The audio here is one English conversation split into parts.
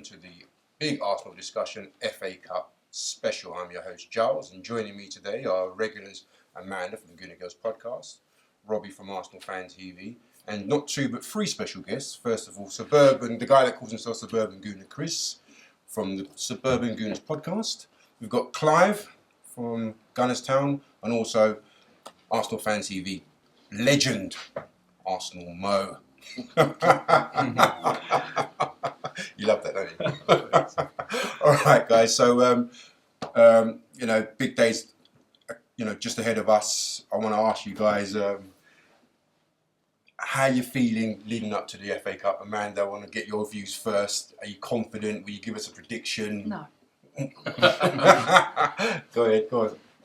to the Big Arsenal Discussion FA Cup special. I'm your host Giles, and joining me today are regulars Amanda from the Gooner Girls podcast, Robbie from Arsenal Fan TV, and not two but three special guests. First of all, the guy that calls himself Suburban Gooner, Chris from the Suburban Gooners podcast. We've got Clive from Gunnerstown, and also Arsenal Fan TV legend Arsenal Mo. You love that, don't you? All right, guys. So, big days, just ahead of us. I want to ask you guys how you're feeling leading up to the FA Cup. Amanda, I want to get your views first. Are you confident? Will you give us a prediction? No. Go ahead.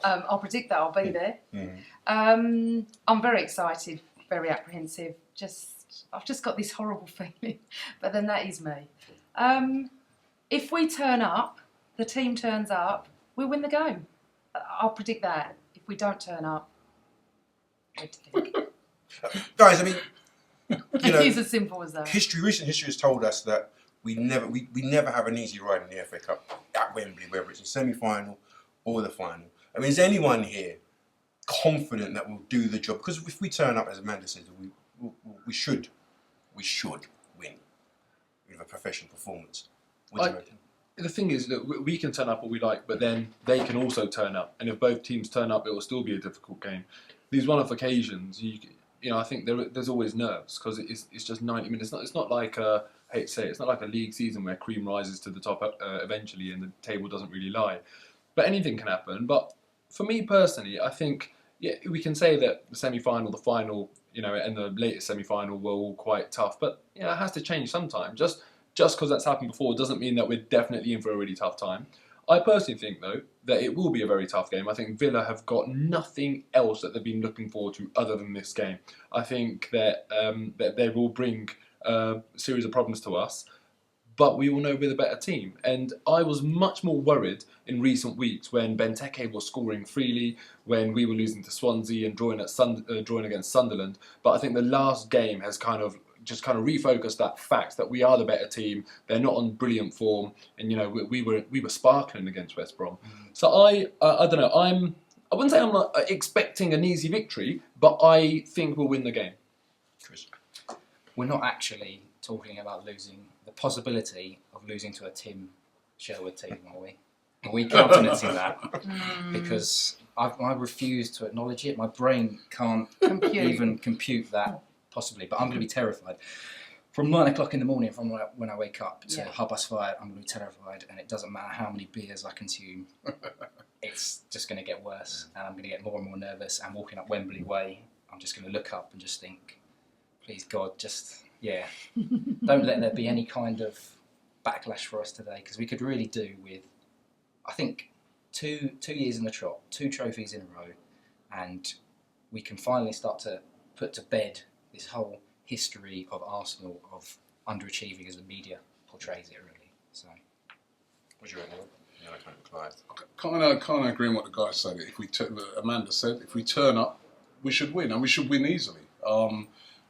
I'll predict that I'll be there. Mm. I'm very excited, very apprehensive. I've just got this horrible feeling, but then that is me. If we turn up, the team turns up, we'll win the game. I'll predict that. If we don't turn up, what do you think? Guys, I mean, It's as simple as that. recent history has told us that we never have an easy ride in the FA Cup at Wembley, whether it's a semi-final or the final. I mean, is anyone here confident that we'll do the job? Because if we turn up, as Amanda said, we should win with a professional performance. What do you reckon? The thing is that we can turn up all we like, but then they can also turn up. And if both teams turn up, it will still be a difficult game. These one-off occasions, I think there's always nerves because it's just 90 minutes. It's not like I hate to say it, it's not like a league season where cream rises to the top eventually and the table doesn't really lie. But anything can happen. But for me personally, I think we can say that the semi-final, the final, and the latest semi-final were all quite tough. But it has to change sometime. Just because that's happened before doesn't mean that we're definitely in for a really tough time. I personally think, though, that it will be a very tough game. I think Villa have got nothing else that they've been looking forward to other than this game. I think that they will bring a series of problems to us, but we all know we're the better team. And I was much more worried in recent weeks when Benteke was scoring freely, when we were losing to Swansea and drawing against Sunderland. But I think the last game has kind of refocused that fact that we are the better team. They're not on brilliant form, and we were sparkling against West Brom. So I don't know. I wouldn't say I'm not expecting an easy victory, but I think we'll win the game. Chris? We're not actually talking about losing. The possibility of losing to a Tim Sherwood team, are we? Are we countenancing that? Because I refuse to acknowledge it. My brain can't even compute that. Possibly, but I'm going to be terrified. From 9 o'clock in the morning, from when I wake up to 5:30, I'm going to be terrified, and it doesn't matter how many beers I consume. It's just going to get worse, and I'm going to get more and more nervous. And walking up Wembley Way, I'm just going to look up and just think, please God, don't let there be any kind of backlash for us today, because we could really do with, I think, two years in the trot, 2 trophies in a row, and we can finally start to put to bed this whole history of Arsenal of underachieving as the media portrays it, really. So, What's your opinion? Clive. Kind of agree with what the guy said. Amanda said, if we turn up, we should win, and we should win easily.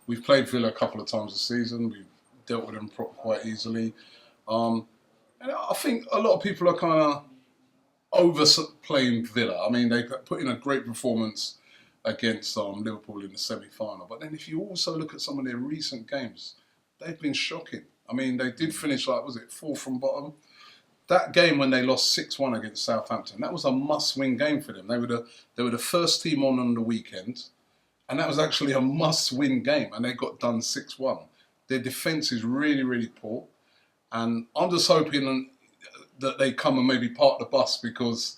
We've played Villa a couple of times this season. We've dealt with them quite easily. And I think a lot of people are kind of overplaying Villa. I mean, they put in a great performance against Liverpool in the semi-final. But then if you also look at some of their recent games, they've been shocking. I mean, they did finish, 4th from bottom. That game when they lost 6-1 against Southampton, that was a must-win game for them. They were the first team on the weekend, and that was actually a must-win game, and they got done 6-1. Their defence is really, really poor, and I'm just hoping that they come and maybe park the bus, because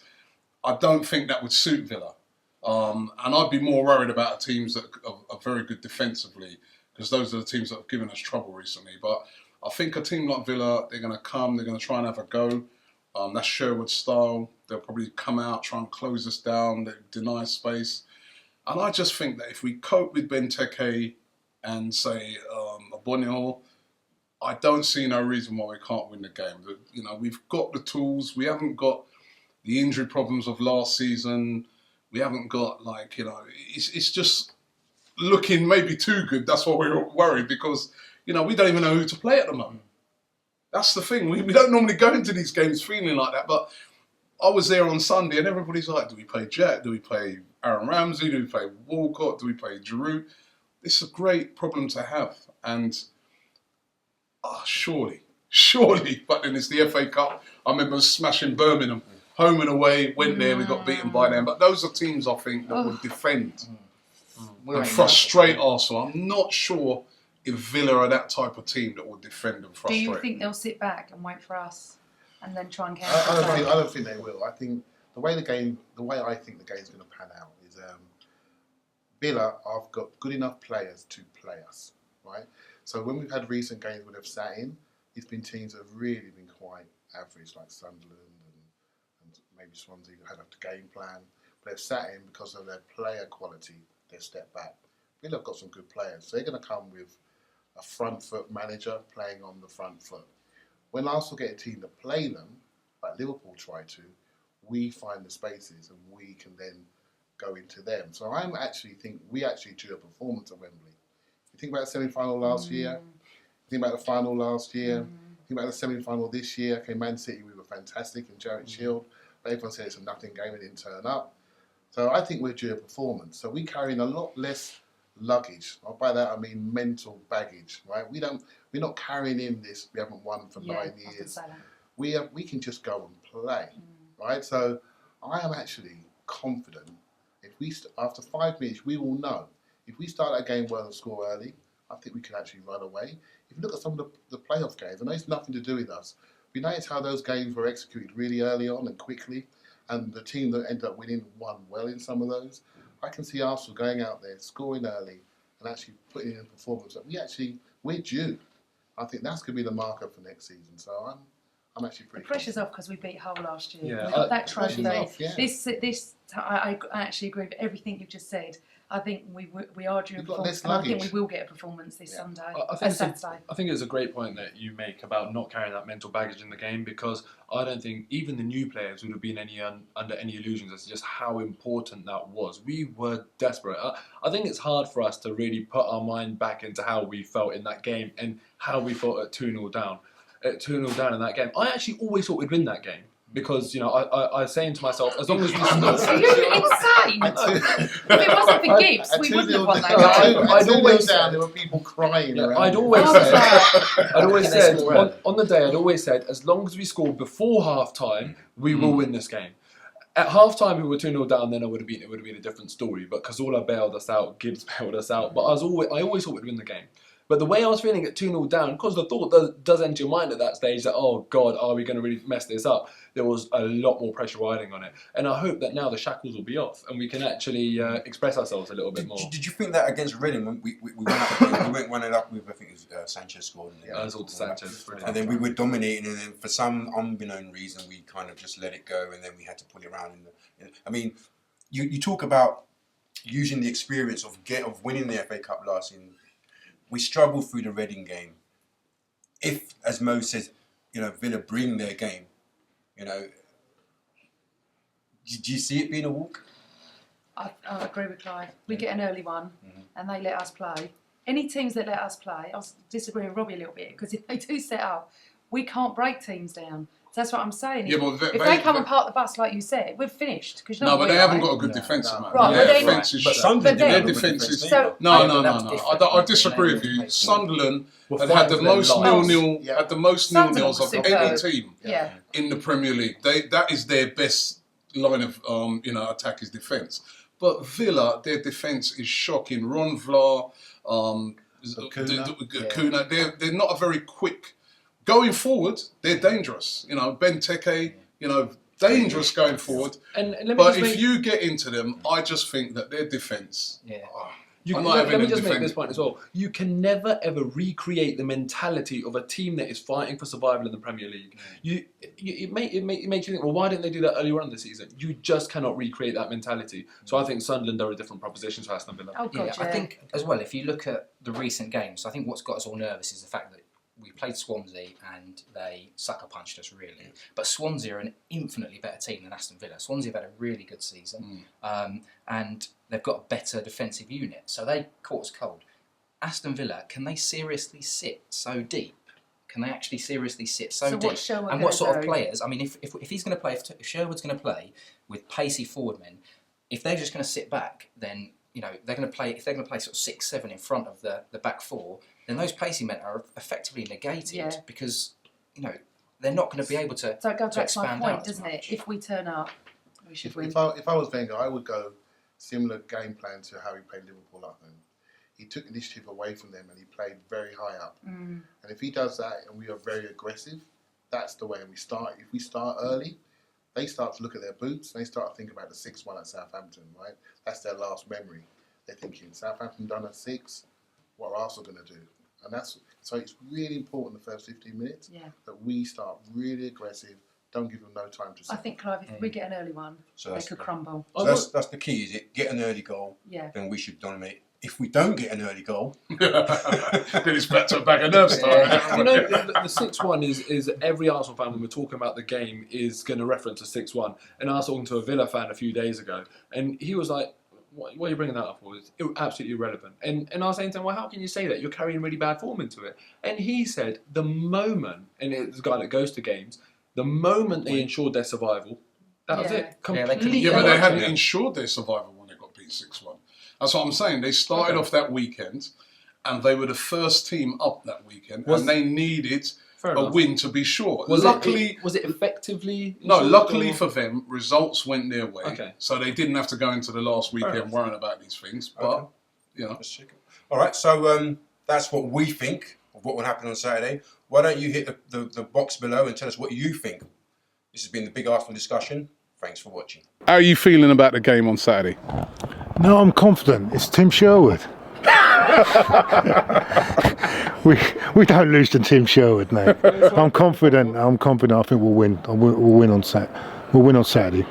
I don't think that would suit Villa. And I'd be more worried about teams that are very good defensively, because those are the teams that have given us trouble recently. But I think a team like Villa, they're going to come, they're going to try and have a go. That's Sherwood style. They'll probably come out, try and close us down, they deny space. And I just think that if we cope with Benteke and, say, Abonio, I don't see no reason why we can't win the game. We've got the tools. We haven't got the injury problems of last season. We haven't got, it's just looking maybe too good. That's why we're worried, because, we don't even know who to play at the moment. That's the thing. We don't normally go into these games feeling like that, but I was there on Sunday and everybody's like, do we play Jack? Do we play Aaron Ramsey? Do we play Walcott? Do we play Giroud? It's a great problem to have. And surely. But then it's the FA Cup. I remember smashing Birmingham. Home and away, went there, we got beaten by them. But those are teams, I think, that would defend and frustrate Arsenal. I'm not sure if Villa are that type of team that will defend and frustrate. Do you think they'll sit back and wait for us and then try and I counter? don't think they will. I think the way I think the game's going to pan out is Villa have got good enough players to play us, right? So when we've had recent games where they've sat in, it's been teams that have really been quite average, like Sunderland and maybe Swansea who had a game plan. But they've sat in because of their player quality, they've stepped back. Villa have got some good players, so they're going to come with a front foot manager playing on the front foot. When Arsenal get a team to play them, like Liverpool try to, we find the spaces and we can then go into them. So I actually think we actually drew a performance at Wembley. You think about the semi-final last year, think about the final last year, think about the semi-final this year. Okay, Man City, we were fantastic in Charity Shield. But everyone said it's a nothing game, it didn't turn up. So I think we're due a performance. So we're carrying a lot less luggage. By that I mean mental baggage, right? We're not carrying in this. We haven't won for 9 years. We can just go and play, right? So I am actually confident. If we after 5 minutes, we will know. If we start that game well and score early, I think we can actually run away. If you look at some of the playoff games, I know it's nothing to do with us. We notice how those games were executed really early on and quickly, and the team that ended up winning won well in some of those. I can see Arsenal going out there, scoring early, and actually putting in a performance that we're due. I think that's going to be the marker for next season. So I'm actually pretty. The pressure's off because we beat Hull last year. Yeah, We got that trophy. off, yeah. I actually agree with everything you've just said. I think we are due a You've got performance, less and I think we luggage. will get a performance this Sunday. Saturday. I think it's a great point that you make about not carrying that mental baggage in the game, because I don't think even the new players would have been under any illusions as to just how important that was. We were desperate. I think it's hard for us to really put our mind back into how we felt in that game and how we felt at 2-0 down. At 2-0 down in that game. I actually always thought we'd win that game. Because, I was saying to myself, as long as we Are you insane? If it wasn't for Gibbs, we wouldn't have won that game. I'd always down. There were people crying around. I'd always said on the day, I'd always said, as long as we scored before half time, we will win this game. At half time, we were 2-0 down. Then it would have been a different story. But Cazorla bailed us out, Gibbs bailed us out. But I always thought we'd win the game. But the way I was feeling at 2-0 down, because the thought does enter your mind at that stage that, oh God, are we going to really mess this up? There was a lot more pressure riding on it. And I hope that now the shackles will be off and we can actually express ourselves a little bit more. Did you think that against Reading when we went up with, I think it was Sanchez scored? That was all to Sanchez. And then we were dominating, and then for some unbeknown reason we kind of just let it go, and then we had to pull it around. I mean, you talk about using the experience of winning the FA Cup last season. We struggled through the Reading game. If, as Mo says, Villa bring their game, do you see it being a walk? I agree with Clive. We get an early one, and they let us play. Any teams that let us play, I disagree with Robbie a little bit, because if they do set up, we can't break teams down. So that's what I'm saying. Yeah, but if they come and park the bus like you said, we're finished. No, but they haven't got a good defence, man. Right, Their defence is shit. Their defence is... So, No. I disagree with you. Sunderland had the most nil-nils of any team in the Premier League. That is their best line of attack is defence. But Villa, their defence is shocking. Ron Vlaar, Kuna, they're not a very quick... Going forward, they're dangerous. Benteke, dangerous going forward. But if you get into them, I just think that their defence... Let me just make this point as well. You can never ever recreate the mentality of a team that is fighting for survival in the Premier League. It makes you think, well, why didn't they do that earlier on in the season? You just cannot recreate that mentality. So I think Sunderland are a different proposition to Aston Villa. Oh, God, I think as well, if you look at the recent games, I think what's got us all nervous is the fact that we played Swansea and they sucker punched us really. But Swansea are an infinitely better team than Aston Villa. Swansea have had a really good season and they've got a better defensive unit. So they caught us cold. Aston Villa, can they seriously sit so deep? Can they actually seriously sit So deep? what's Sherwood And what sort of gonna do? players? I mean, if he's going to play, if Sherwood's going to play with pacey forward men, if they're just going to sit back, then they're going to play. If they're going to play sort of 6-7 in front of the back four, then those pacey men are effectively negated because they're not going to be able to. So it goes back to my expand point, out as doesn't it? much. If we turn up, we should win. If I was Wenger, I would go similar game plan to how he played Liverpool at home. He took initiative away from them and he played very high up. And if he does that and we are very aggressive, that's the way we start. If we start early, they start to look at their boots and they start to think about the 6-1 at Southampton, right? That's their last memory. They're thinking, Southampton done a 6, what are Arsenal going to do? And so it's really important the first 15 minutes that we start really aggressive, don't give them no time to I think, Clive, if we get an early one, So they could crumble. So that's the key, is it? Get an early goal, then we should dominate. If we don't get an early goal, then it's back to a bag of nerves. The 6-1 is every Arsenal fan, when we're talking about the game, is going to reference a 6-1. And I was talking to a Villa fan a few days ago, and he was like, what are you bringing that up for? It's absolutely irrelevant. And I was saying to him, well, how can you say that? You're carrying really bad form into it. And he said, the moment, and it's a guy that goes to games, the moment they ensured their survival, that was it. Completely. Yeah, but they hadn't ensured their survival when they got beat 6-1. That's what I'm saying. They started off that weekend, and they were the first team up that weekend, and they needed a win to be sure. Was it effectively? No, luckily for them, results went their way, so they didn't have to go into the last weekend worrying about these things. But all right. So that's what we think of what will happen on Saturday. Why don't you hit the box below and tell us what you think? This has been the Big Arsenal discussion. Thanks for watching. How are you feeling about the game on Saturday? No, I'm confident. It's Tim Sherwood. we don't lose to Tim Sherwood, mate. I'm confident. I think we'll win. We'll win on Saturday.